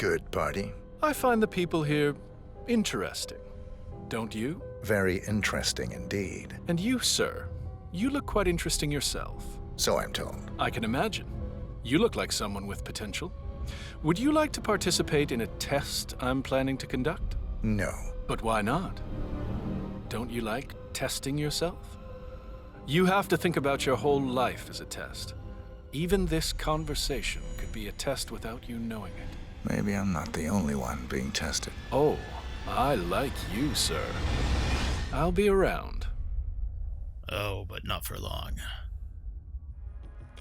good party. I find the people here interesting. Don't you? Very interesting indeed. And you, sir, you look quite interesting yourself. So I'm told. I can imagine. You look like someone with potential. Would you like to participate in a test I'm planning to conduct? No. But why not? Don't you like testing yourself? You have to think about your whole life as a test. Even this conversation could be a test without you knowing it. Maybe I'm not the only one being tested. Oh, I like you, sir. I'll be around. Oh, but not for long.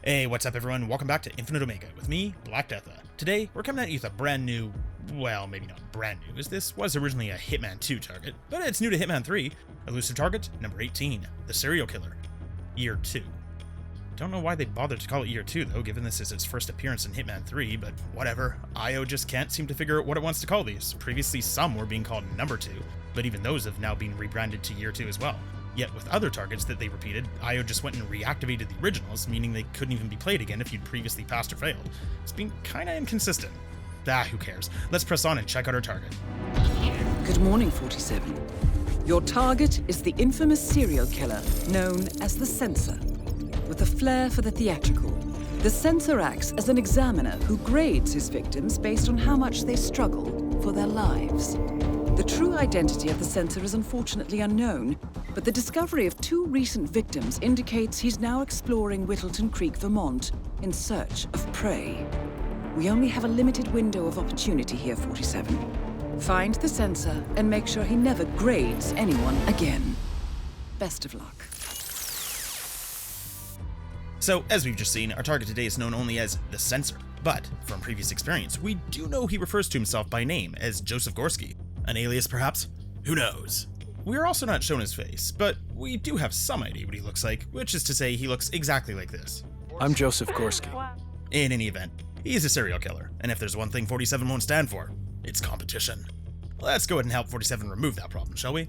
Hey, what's up everyone? Welcome back to InfiniteOmega with me, Black Deatha. Today, we're coming at you with a brand new, well, maybe not brand new, as this was originally a Hitman 2 target, but it's new to Hitman 3, Elusive Target, number 18, the Serial Killer, Year 2. Don't know why they bothered to call it Year 2 though, given this is its first appearance in Hitman 3, but whatever. IO just can't seem to figure out what it wants to call these. Previously some were being called Number 2, but even those have now been rebranded to Year 2 as well. Yet with other targets that they repeated, IO just went and reactivated the originals, meaning they couldn't even be played again if you'd previously passed or failed. It's been kinda inconsistent. Who cares? Let's press on and check out our target. Good morning, 47. Your target is the infamous serial killer known as the Censor. With a flair for the theatrical, the Censor acts as an examiner who grades his victims based on how much they struggle for their lives. The true identity of the Censor is unfortunately unknown, but the discovery of 2 recent victims indicates he's now exploring Whittelton Creek, Vermont, in search of prey. We only have a limited window of opportunity here, 47. Find the Censor and make sure he never grades anyone again. Best of luck. So, as we've just seen, our target today is known only as the Censor, but from previous experience, we do know he refers to himself by name as Joseph Gorski. An alias, perhaps? Who knows? We're also not shown his face, but we do have some idea what he looks like, which is to say he looks exactly like this. I'm Joseph Gorski. In any event, he's a serial killer, and if there's one thing 47 won't stand for, it's competition. Let's go ahead and help 47 remove that problem, shall we?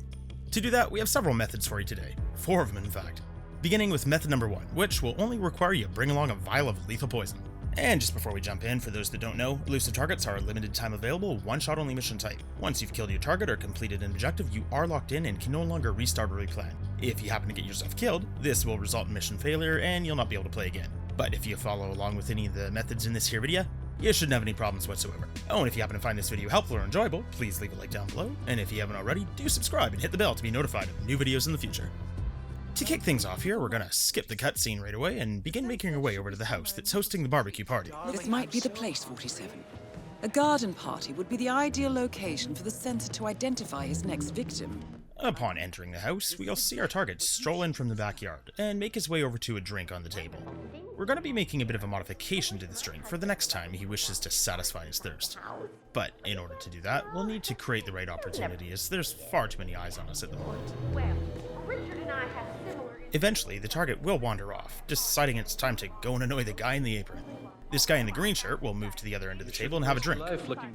To do that, we have several methods for you today. 4 of them, in fact. Beginning with method number 1, which will only require you to bring along a vial of lethal poison. And just before we jump in, for those that don't know, elusive targets are a limited time available, one-shot only mission type. Once you've killed your target or completed an objective, you are locked in and can no longer restart or replan. If you happen to get yourself killed, this will result in mission failure and you'll not be able to play again. But if you follow along with any of the methods in this here video, you shouldn't have any problems whatsoever. Oh, and if you happen to find this video helpful or enjoyable, please leave a like down below, and if you haven't already, do subscribe and hit the bell to be notified of new videos in the future. To kick things off here, we're gonna skip the cutscene right away and begin making our way over to the house that's hosting the barbecue party. This might be the place, 47. A garden party would be the ideal location for the Censor to identify his next victim. Upon entering the house, we'll see our target stroll in from the backyard and make his way over to a drink on the table. We're going to be making a bit of a modification to this drink for the next time he wishes to satisfy his thirst. But in order to do that, we'll need to create the right opportunity as there's far too many eyes on us at the moment. Eventually, the target will wander off, deciding it's time to go and annoy the guy in the apron. This guy in the green shirt will move to the other end of the table and have a drink,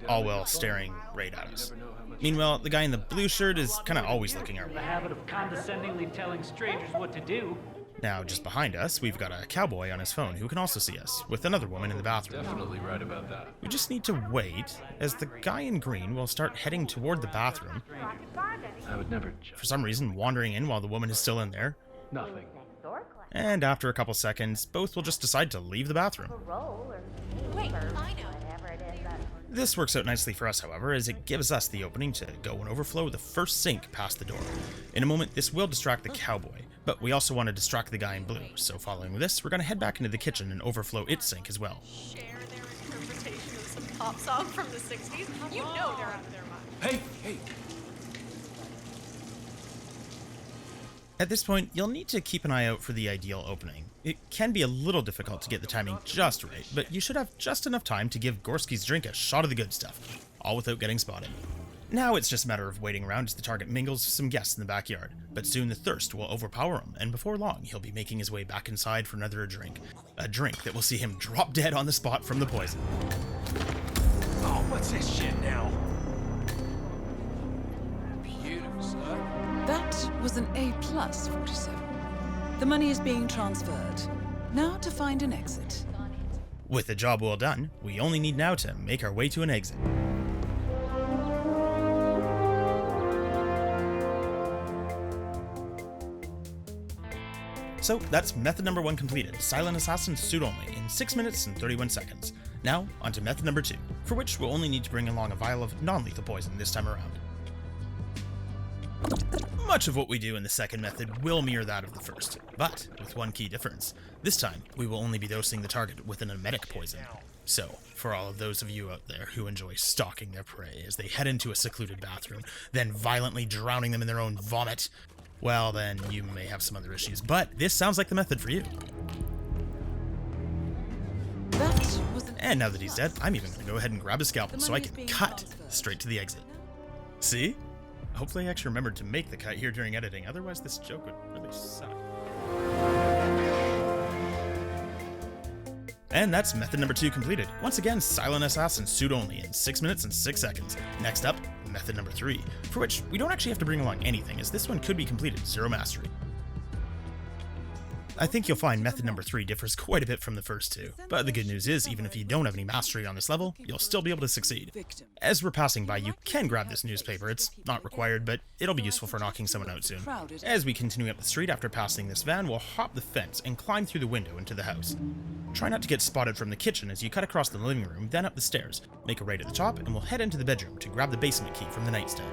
all while staring right at us. Meanwhile, the guy in the blue shirt is kinda always looking our way. The habit of condescendingly telling strangers what to do. Now, just behind us, we've got a cowboy on his phone who can also see us, with another woman in the bathroom. Definitely right about that. We just need to wait, as the guy in green will start heading toward the bathroom, I would never. for some reason wandering in while the woman is still in there, Nothing. and after a couple seconds, both will just decide to leave the bathroom. Wait, I know. This works out nicely for us, however, as it gives us the opening to go and overflow the first sink past the door. In a moment, this will distract the cowboy, but we also want to distract the guy in blue, so following this, we're going to head back into the kitchen and overflow its sink as well. Share their interpretation of some pop song from the 60s. You know they're out of their mind. Hey! At this point, you'll need to keep an eye out for the ideal opening. It can be a little difficult to get the timing just right, but you should have just enough time to give Gorski's drink a shot of the good stuff, all without getting spotted. Now it's just a matter of waiting around as the target mingles with some guests in the backyard, but soon the thirst will overpower him, and before long he'll be making his way back inside for another drink. A drink that will see him drop dead on the spot from the poison. Oh, what's this shit now? That was an A+, 47. The money is being transferred. Now to find an exit. With the job well done, we only need now to make our way to an exit. So that's method number 1 completed, Silent Assassin suit only, in 6 minutes and 31 seconds. Now, onto method number 2, for which we'll only need to bring along a vial of non-lethal poison this time around. Much of what we do in the second method will mirror that of the first, but with one key difference. This time, we will only be dosing the target with an emetic poison. So, for all of those of you out there who enjoy stalking their prey as they head into a secluded bathroom, then violently drowning them in their own vomit, well then, you may have some other issues, but this sounds like the method for you. And now that he's dead, I'm even going to go ahead and grab a scalpel so I can cut straight to the exit. See? Hopefully I actually remembered to make the cut here during editing, otherwise this joke would really suck. And that's method number 2 completed. Once again, Silent Assassin suit only in 6 minutes and 6 seconds. Next up, method number 3, for which we don't actually have to bring along anything, as this one could be completed 0 mastery. I think you'll find method number 3 differs quite a bit from the first two, but the good news is, even if you don't have any mastery on this level, you'll still be able to succeed. As we're passing by, you can grab this newspaper. It's not required, but it'll be useful for knocking someone out soon. As we continue up the street after passing this van, we'll hop the fence and climb through the window into the house. Try not to get spotted from the kitchen as you cut across the living room, then up the stairs, make a right at the top, and we'll head into the bedroom to grab the basement key from the nightstand.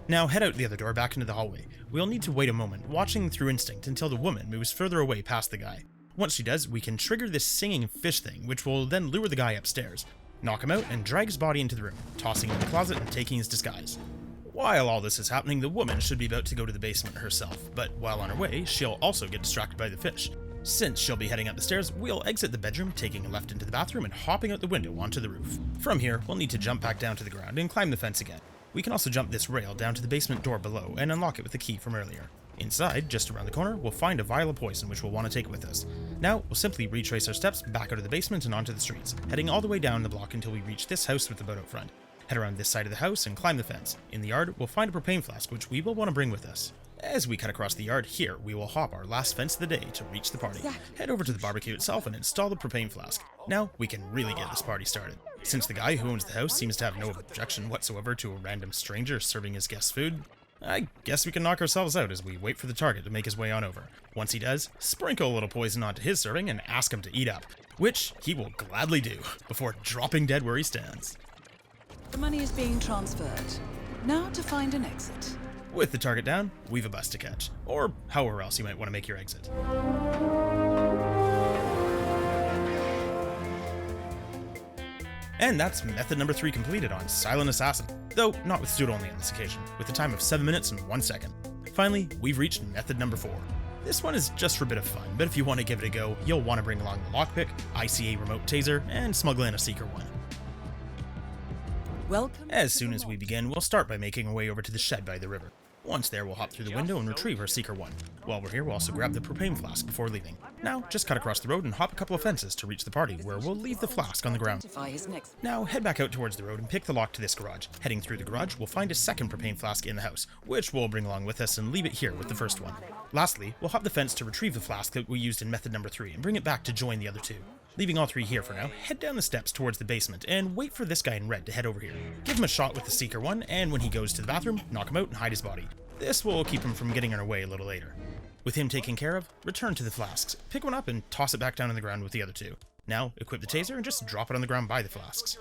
Now head out the other door back into the hallway. We'll need to wait a moment, watching through instinct until the woman moves further away past the guy. Once she does, we can trigger this singing fish thing, which will then lure the guy upstairs, knock him out, and drag his body into the room, tossing him in the closet and taking his disguise. While all this is happening, the woman should be about to go to the basement herself, but while on her way, she'll also get distracted by the fish. Since she'll be heading up the stairs, we'll exit the bedroom, taking a left into the bathroom and hopping out the window onto the roof. From here, we'll need to jump back down to the ground and climb the fence again. We can also jump this rail down to the basement door below and unlock it with the key from earlier. Inside, just around the corner, we'll find a vial of poison which we'll want to take with us. Now, we'll simply retrace our steps back out of the basement and onto the streets, heading all the way down the block until we reach this house with the boat out front. Head around this side of the house and climb the fence. In the yard, we'll find a propane flask which we will want to bring with us. As we cut across the yard here, we will hop our last fence of the day to reach the party. Head over to the barbecue itself and install the propane flask. Now, we can really get this party started. Since the guy who owns the house seems to have no objection whatsoever to a random stranger serving his guests food, I guess we can knock ourselves out as we wait for the target to make his way on over. Once he does, sprinkle a little poison onto his serving and ask him to eat up, which he will gladly do, before dropping dead where he stands. The money is being transferred. Now to find an exit. With the target down, we've a bus to catch, or however else you might want to make your exit. And that's method number 3 completed on Silent Assassin, though not with suit only on this occasion, with a time of 7 minutes and 1 second. Finally, we've reached method number 4. This one is just for a bit of fun, but if you want to give it a go, you'll want to bring along the lockpick, ICA remote taser, and smuggle in a Seeker one. Welcome. As soon as we begin, we'll start by making our way over to the shed by the river. Once there, we'll hop through the window and retrieve our Seeker 1. While we're here, we'll also grab the propane flask before leaving. Now, just cut across the road and hop a couple of fences to reach the party, where we'll leave the flask on the ground. Now, head back out towards the road and pick the lock to this garage. Heading through the garage, we'll find a second propane flask in the house, which we'll bring along with us and leave it here with the first one. Lastly, we'll hop the fence to retrieve the flask that we used in method number 3 and bring it back to join the other two. Leaving all 3 here for now, head down the steps towards the basement and wait for this guy in red to head over here. Give him a shot with the Seeker 1, and when he goes to the bathroom, knock him out and hide his body. This will keep him from getting in our way a little later. With him taken care of, return to the flasks, pick one up and toss it back down on the ground with the other 2. Now, equip the taser and just drop it on the ground by the flasks.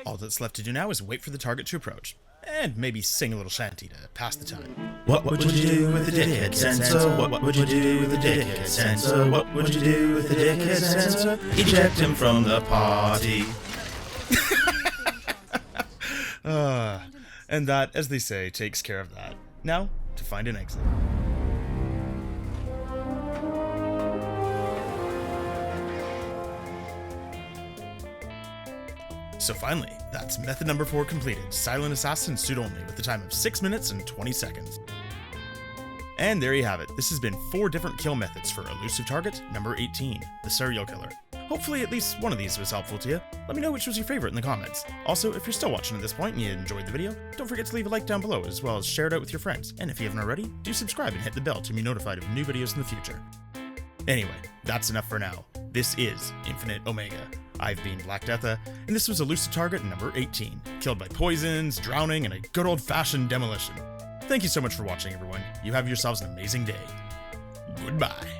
All that's left to do now is wait for the target to approach, and maybe sing a little shanty to pass the time. What would you do with the dickhead Censor? What would you do with the dickhead Censor? What would you do with the dickhead Censor? Eject him from the party. And that, as they say, takes care of that. Now, to find an exit. So finally, that's method number 4 completed, Silent Assassin suit only, with a time of 6 minutes and 20 seconds. And there you have it. This has been 4 different kill methods for Elusive Target number 18, the serial killer. Hopefully at least one of these was helpful to you. Let me know which was your favorite in the comments. Also, if you're still watching at this point and you enjoyed the video, don't forget to leave a like down below, as well as share it out with your friends. And if you haven't already, do subscribe and hit the bell to be notified of new videos in the future. Anyway, that's enough for now. This is Infinite Omega. I've been Black Deatha, and this was Elusive Target number 18, killed by poisons, drowning, and a good old-fashioned demolition. Thank you so much for watching, everyone. You have yourselves an amazing day. Goodbye.